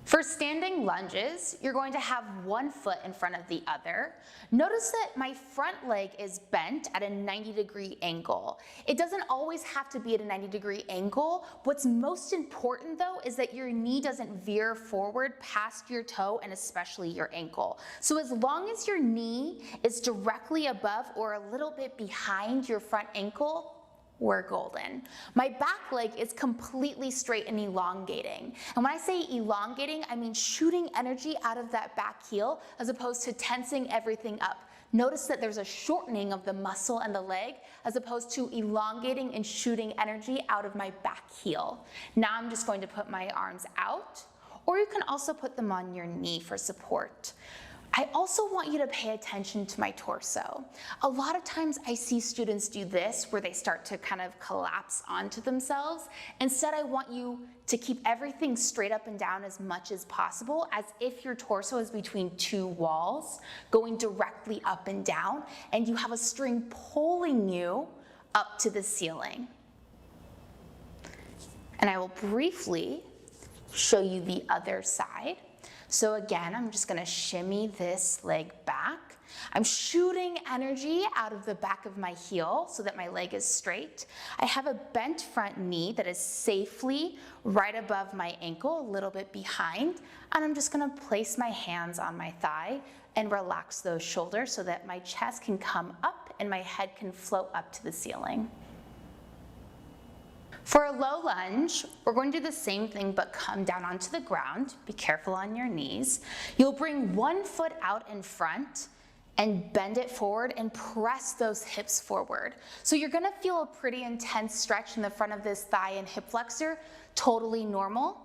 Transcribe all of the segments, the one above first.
For standing lunges, you're going to have one foot in front of the other. Notice that my front leg is bent at a 90-degree angle. It doesn't always have to be at a 90-degree angle. What's most important though is that your knee doesn't veer forward past your toe and especially your ankle. So as long as your knee is directly above or a little bit behind your front ankle, we're golden. My back leg is completely straight and elongating. And when I say elongating, I mean shooting energy out of that back heel as opposed to tensing everything up. Notice that there's a shortening of the muscle and the leg as opposed to elongating and shooting energy out of my back heel. Now I'm just going to put my arms out, or you can also put them on your knee for support. I also want you to pay attention to my torso. A lot of times I see students do this where they start to kind of collapse onto themselves. Instead, I want you to keep everything straight up and down as much as possible, as if your torso is between two walls, going directly up and down, and you have a string pulling you up to the ceiling. And I will briefly show you the other side. So again, I'm just gonna shimmy this leg back. I'm shooting energy out of the back of my heel so that my leg is straight. I have a bent front knee that is safely right above my ankle, a little bit behind, and I'm just gonna place my hands on my thigh and relax those shoulders so that my chest can come up and my head can float up to the ceiling. For a low lunge, we're going to do the same thing but come down onto the ground. Be careful on your knees. You'll bring one foot out in front and bend it forward and press those hips forward. So you're gonna feel a pretty intense stretch in the front of this thigh and hip flexor, totally normal.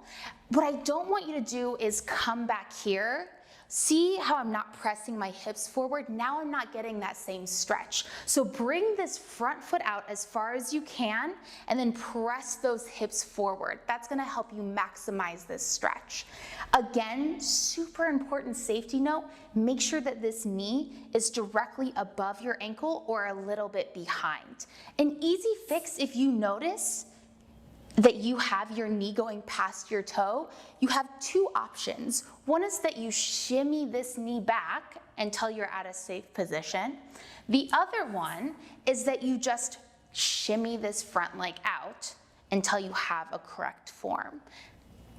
What I don't want you to do is come back here. See how I'm not pressing my hips forward? Now I'm not getting that same stretch. So bring this front foot out as far as you can and then press those hips forward. That's gonna help you maximize this stretch. Again, super important safety note, make sure that this knee is directly above your ankle or a little bit behind. An easy fix, if you notice that you have your knee going past your toe, you have two options. One is that you shimmy this knee back until you're at a safe position. The other one is that you just shimmy this front leg out until you have a correct form.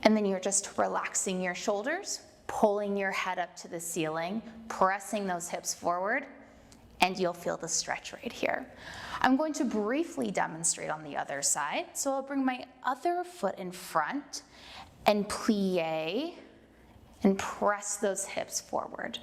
And then you're just relaxing your shoulders, pulling your head up to the ceiling, pressing those hips forward, and you'll feel the stretch right here. I'm going to briefly demonstrate on the other side. So I'll bring my other foot in front and plie and press those hips forward.